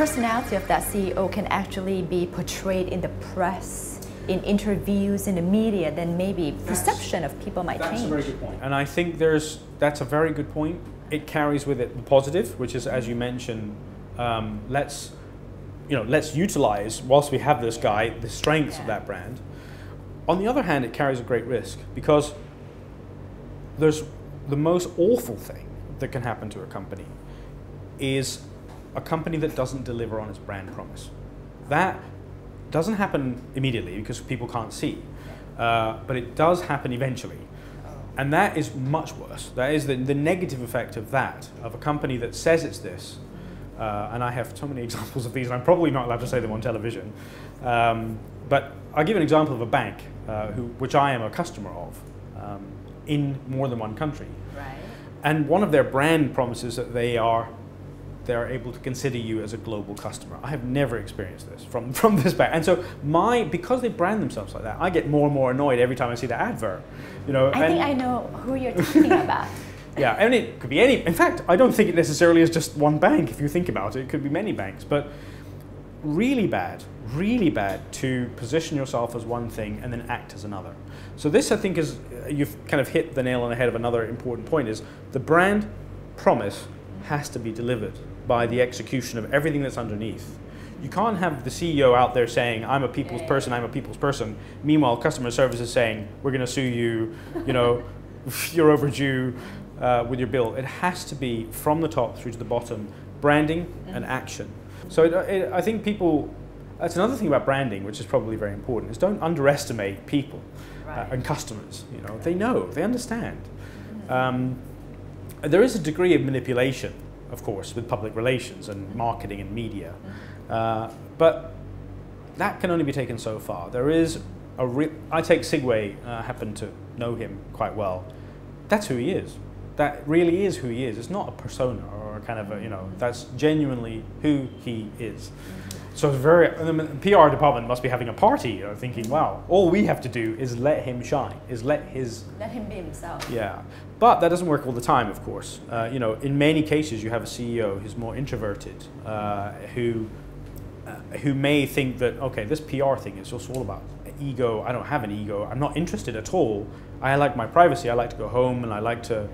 personality of that CEO can actually be portrayed in the press, in interviews, in the media, then maybe perception of people might change. That's a very good point. And I think that's a very good point. It carries with it the positive, which is, as you mentioned, let's utilize, whilst we have this guy, the strengths of that brand. On the other hand, it carries a great risk, because there's the most awful thing that can happen to a company is a company that doesn't deliver on its brand promise. That doesn't happen immediately because people can't see, but it does happen eventually. And that is much worse. That is the negative effect of that, of a company that says it's this. And I have so many examples of these, and I'm probably not allowed to say them on television. But I'll give an example of a bank, which I am a customer of, in more than one country. Right. And one of their brand promises that they are able to consider you as a global customer. I have never experienced this from this bank. And so because they brand themselves like that, I get more and more annoyed every time I see the advert. I think I know who you're talking about. Yeah, and it could be any. In fact, I don't think it necessarily is just one bank. If you think about it, it could be many banks. But really bad to position yourself as one thing and then act as another. So this, I think, is, you've kind of hit the nail on the head of another important point, is the brand promise has to be delivered by the execution of everything that's underneath. You can't have the CEO out there saying, I'm a people's person, I'm a people's person. Meanwhile, customer service is saying, we're going to sue you, you're overdue with your bill. It has to be from the top through to the bottom, branding and action. So I think that's another thing about branding, which is probably very important, is don't underestimate people and customers. They know, they understand. There is a degree of manipulation, of course, with public relations and marketing and media. But that can only be taken so far. There is I take Sigway, happen to know him quite well. That's who he is. That really is who he is. It's not a persona or a kind of that's genuinely who he is. So the PR department must be having a party, thinking, wow, all we have to do is let him shine, is let him be himself. Yeah, but that doesn't work all the time, of course. In many cases, you have a CEO who's more introverted, who may think that, okay, this PR thing is just all about ego. I don't have an ego. I'm not interested at all. I like my privacy. I like to go home, and I like to.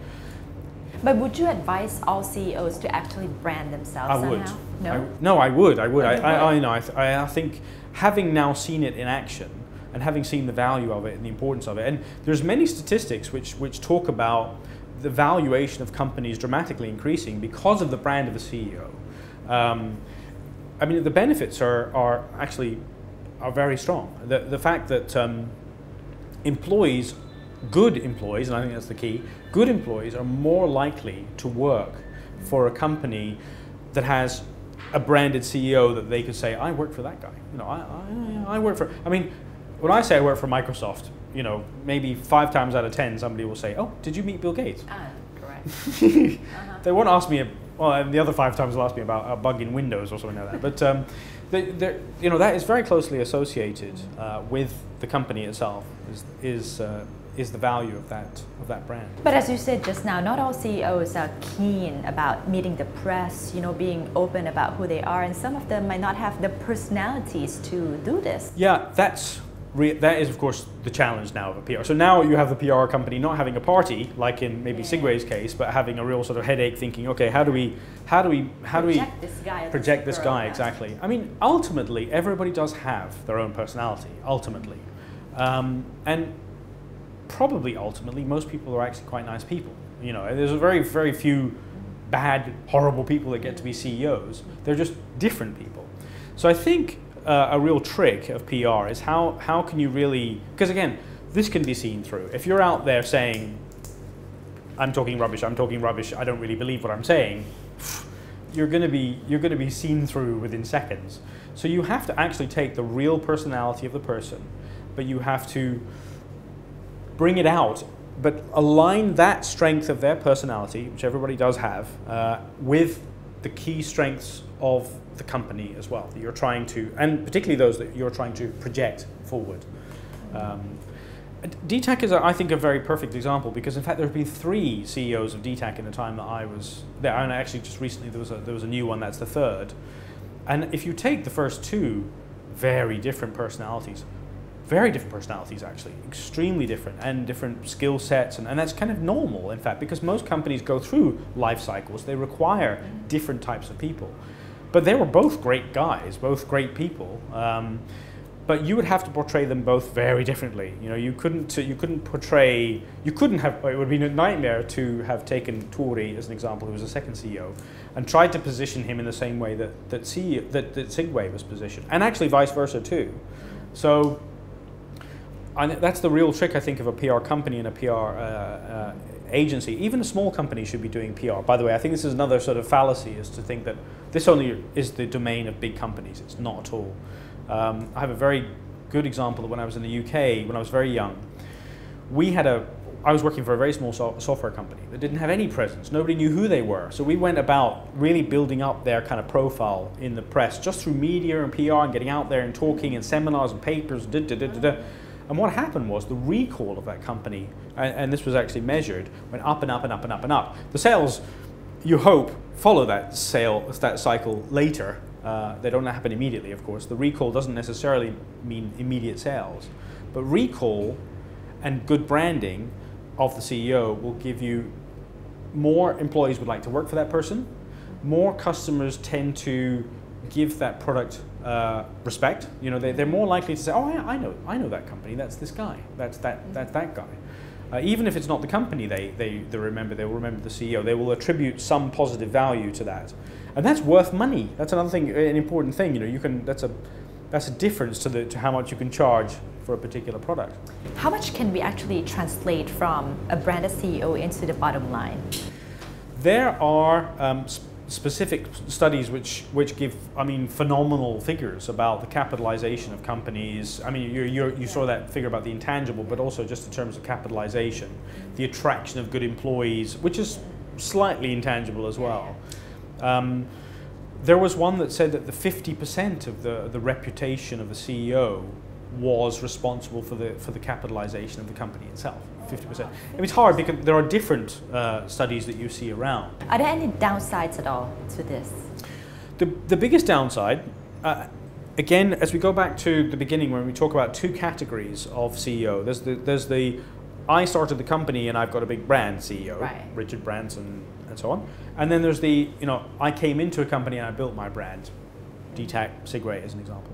But would you advise all CEOs to actually brand themselves I would. somehow? No, I would. I think having now seen it in action and having seen the value of it and the importance of it, and there's many statistics which talk about the valuation of companies dramatically increasing because of the brand of the CEO. The benefits are actually very strong. The fact that good employees, and I think that's the key, good employees are more likely to work for a company that has a branded CEO that they could say, I work for that guy. I work for, when I say I work for Microsoft, maybe 5 times out of 10 somebody will say, oh, did you meet Bill Gates? Correct. They won't ask me, and the other 5 times they'll ask me about a bug in Windows or something like that. But that is very closely associated with the company itself, is the value of that brand. But as you said just now, not all CEOs are keen about meeting the press, being open about who they are, and some of them might not have the personalities to do this. Yeah, that is of course the challenge now of a PR. So now you have the PR company not having a party, like in maybe Sigway's case, but having a real sort of headache, thinking, okay, how do we project this guy exactly? Ultimately, everybody does have their own personality. Ultimately, and probably ultimately, most people are actually quite nice people. There's a very, very few bad, horrible people that get to be CEOs. They're just different people. So I think a real trick of PR is how can you really, because again, this can be seen through. If you're out there saying, I'm talking rubbish, I don't really believe what I'm saying, you're going to be seen through within seconds. So you have to actually take the real personality of the person, but you have to bring it out, but align that strength of their personality, which everybody does have, with the key strengths of the company as well, that you're trying to, and particularly those that you're trying to project forward. DTAC is, I think, a very perfect example, because in fact there have been 3 CEOs of DTAC in the time that I was there, and actually just recently there was a new one, that's the 3rd. And if you take the first two, very different personalities actually, extremely different, and different skill sets, and that's kind of normal, in fact, because most companies go through life cycles. They require different types of people. But they were both great guys, both great people, but you would have to portray them both very differently. You know, you couldn't have, it would be a nightmare to have taken Tori as an example, who was the second CEO, and tried to position him in the same way that Sigway was positioned, and actually vice versa too. So that's the real trick, I think, of a PR company and a PR agency. Even a small company should be doing PR. By the way, I think this is another sort of fallacy, is to think that this only is the domain of big companies. It's not at all. I have a very good example of when I was in the UK, when I was very young. I was working for a very small software company that didn't have any presence. Nobody knew who they were. So we went about really building up their kind of profile in the press, just through media and PR and getting out there and talking in seminars and papers, And what happened was the recall of that company, and this was actually measured, went up and up and up and up and up. The sales, you hope, follow that cycle later. They don't happen immediately, of course. The recall doesn't necessarily mean immediate sales. But recall and good branding of the CEO will give you more employees would like to work for that person. More customers tend to give that product respect. You know, they're more likely to say, "Oh, I know that company. That's this guy. That's that guy." Even if it's not the company they remember, they will remember the CEO. They will attribute some positive value to that, and that's worth money. That's another thing, an important thing. You know, that's a difference to how much you can charge for a particular product. How much can we actually translate from a branded CEO into the bottom line? There are specific studies which give, I mean, phenomenal figures about the capitalization of companies. I mean, you saw that figure about the intangible, but also just in terms of capitalization, the attraction of good employees, which is slightly intangible as well. There was one that said that the 50% of the reputation of the CEO was responsible for the capitalization of the company itself. 50%. It's hard because there are different studies that you see around. Are there any downsides at all to this? The biggest downside, again, as we go back to the beginning when we talk about two categories of CEO, there's the I started the company and I've got a big brand CEO, right. Richard Branson and so on. And then there's the, you know, I came into a company and I built my brand, DTAC, Sigway as an example.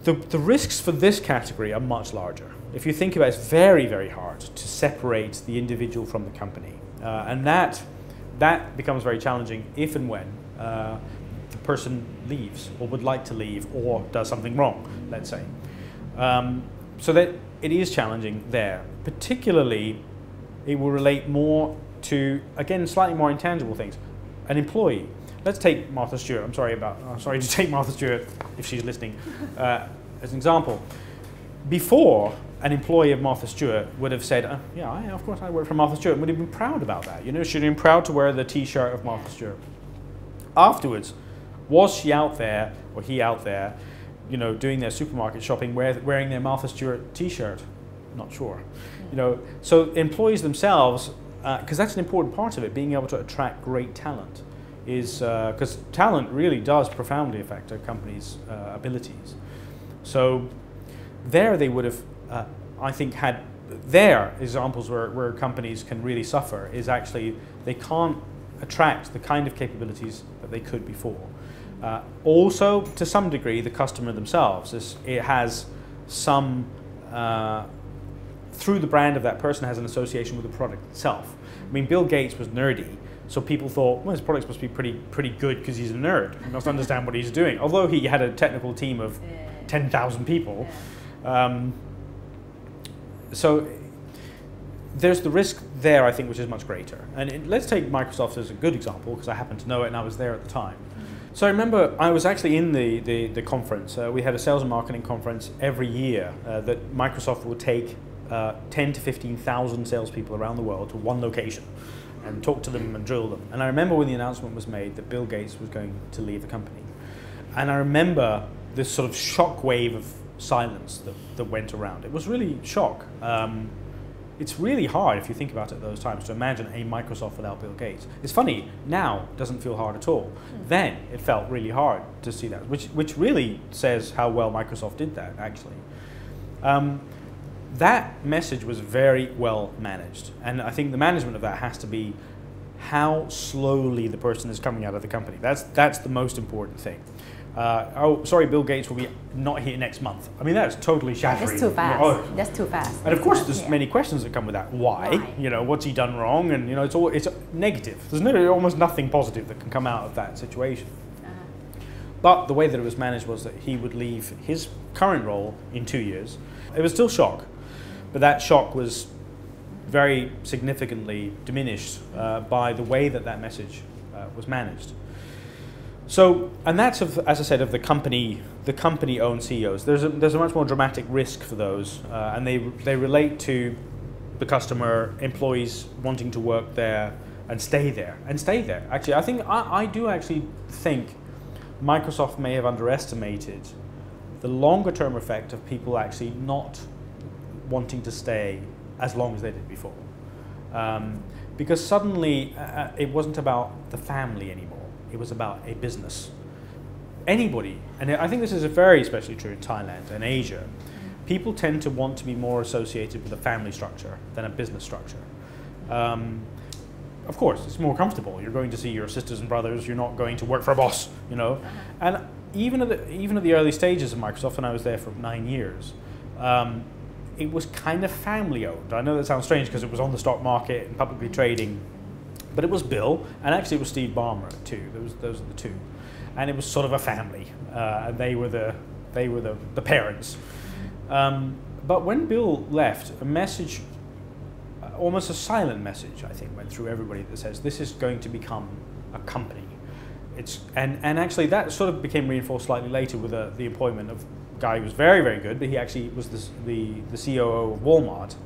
The risks for this category are much larger. If you think about it, it's very, very hard to separate the individual from the company. And that becomes very challenging if and when the person leaves or would like to leave or does something wrong, let's say. So that it is challenging there. Particularly, it will relate more to, again, slightly more intangible things. An employee. Let's take Martha Stewart. I'm sorry to take Martha Stewart if she's listening as an example. Before, an employee of Martha Stewart would have said, "Yeah, of course I work for Martha Stewart," and would have been proud about that. You know, she'd have been proud to wear the T-shirt of Martha Stewart. Afterwards, was she out there or he out there, you know, doing their supermarket shopping, wearing their Martha Stewart T-shirt? Not sure. You know, so employees themselves, because that's an important part of it, being able to attract great talent. Is because talent really does profoundly affect a company's abilities. So there they would have, I think, had their examples where companies can really suffer is actually they can't attract the kind of capabilities that they could before. Also, to some degree, the customer themselves, it has some, through the brand of that person, has an association with the product itself. I mean, Bill Gates was nerdy. So people thought, well, his products must be pretty good because he's a nerd. He must understand what he's doing. Although he had a technical team of 10,000 people. So there's the risk there, I think, which is much greater. And let's take Microsoft as a good example, because I happen to know it and I was there at the time. So I remember I was actually in the conference. We had a sales and marketing conference every year that Microsoft would take 10 to 15,000 salespeople around the world to one location and talk to them and drill them. And I remember when the announcement was made that Bill Gates was going to leave the company. And I remember this sort of shock wave of silence that went around. It was really shock. it's really hard, if you think about it those times, to imagine a Microsoft without Bill Gates. It's funny, now it doesn't feel hard at all. Then it felt really hard to see that, which really says how well Microsoft did that, actually. That message was very well managed, and I think the management of that has to be how slowly the person is coming out of the company. That's the most important thing. Oh, sorry, Bill Gates will be not here next month. I mean, that's totally shattering. That's too fast. Oh. That's too fast. And of course, there's many questions that come with that. Why? You know, what's he done wrong? And you know, it's negative. There's almost nothing positive that can come out of that situation. But the way that it was managed was that he would leave his current role in 2 years. It was still shock, but that shock was very significantly diminished by the way that that message was managed. So, and that's as I said, of the company-owned CEOs. There's a much more dramatic risk for those, and they relate to the customer, employees wanting to work there and stay there. Actually, I do actually think Microsoft may have underestimated the longer-term effect of people actually not wanting to stay as long as they did before, because suddenly it wasn't about the family anymore. It was about a business. Anybody, and I think this is very especially true in Thailand and Asia, people tend to want to be more associated with a family structure than a business structure. Of course, it's more comfortable. You're going to see your sisters and brothers. You're not going to work for a boss, you know. And even at the early stages of Microsoft, when I was there for 9 years, it was kind of family owned. I know that sounds strange because it was on the stock market and publicly trading. But it was Bill, and actually it was Steve Ballmer too. Those are the two, and it was sort of a family, and they were the parents. But when Bill left, a message, almost a silent message, I think, went through everybody that says this is going to become a company. And actually that sort of became reinforced slightly later with the appointment of a guy who was very, very good, but he actually was the COO of Walmart.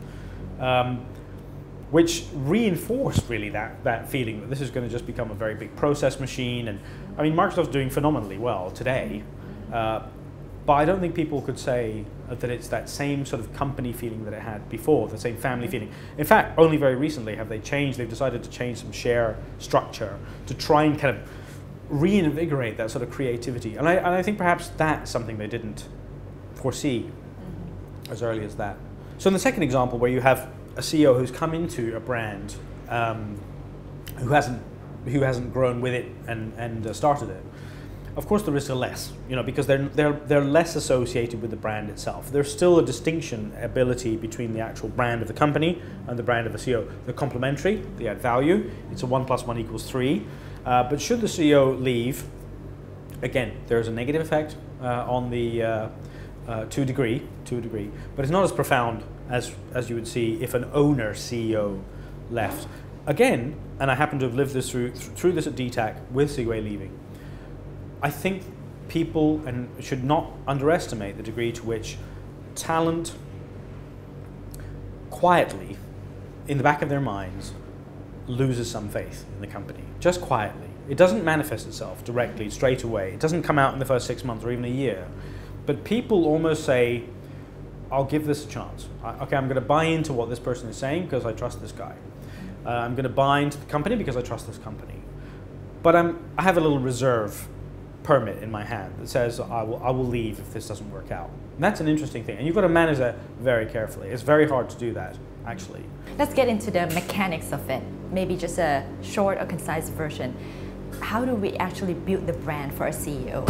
Which reinforced really that feeling that this is going to just become a very big process machine. And I mean, Microsoft's doing phenomenally well today, but I don't think people could say that it's that same sort of company feeling that it had before, the same family feeling. In fact, only very recently have they changed. They've decided to change some share structure to try and kind of reinvigorate that sort of creativity. And I think perhaps that's something they didn't foresee as early as that. So in the second example, where you have a CEO who's come into a brand who hasn't grown with it and started it, of course the risks are less, you know, because they're less associated with the brand itself. There's still a distinction ability between the actual brand of the company and the brand of the CEO. They're complementary, they add value. It's a 1 + 1 = 3. But should the CEO leave, again, there's a negative effect on the to a degree, but it's not as profound as you would see if an owner CEO left. Again, and I happen to have lived this through this at DTAC with Sigway leaving, I think people should not underestimate the degree to which talent quietly, in the back of their minds, loses some faith in the company, just quietly. It doesn't manifest itself directly, straight away. It doesn't come out in the first 6 months or even a year. But people almost say, I'll give this a chance. Okay, I'm going to buy into what this person is saying because I trust this guy. I'm going to buy into the company because I trust this company. But I have a little reserve permit in my hand that says I will leave if this doesn't work out. And that's an interesting thing. And you've got to manage that very carefully. It's very hard to do that, actually. Let's get into the mechanics of it. Maybe just a short or concise version. How do we actually build the brand for a CEO?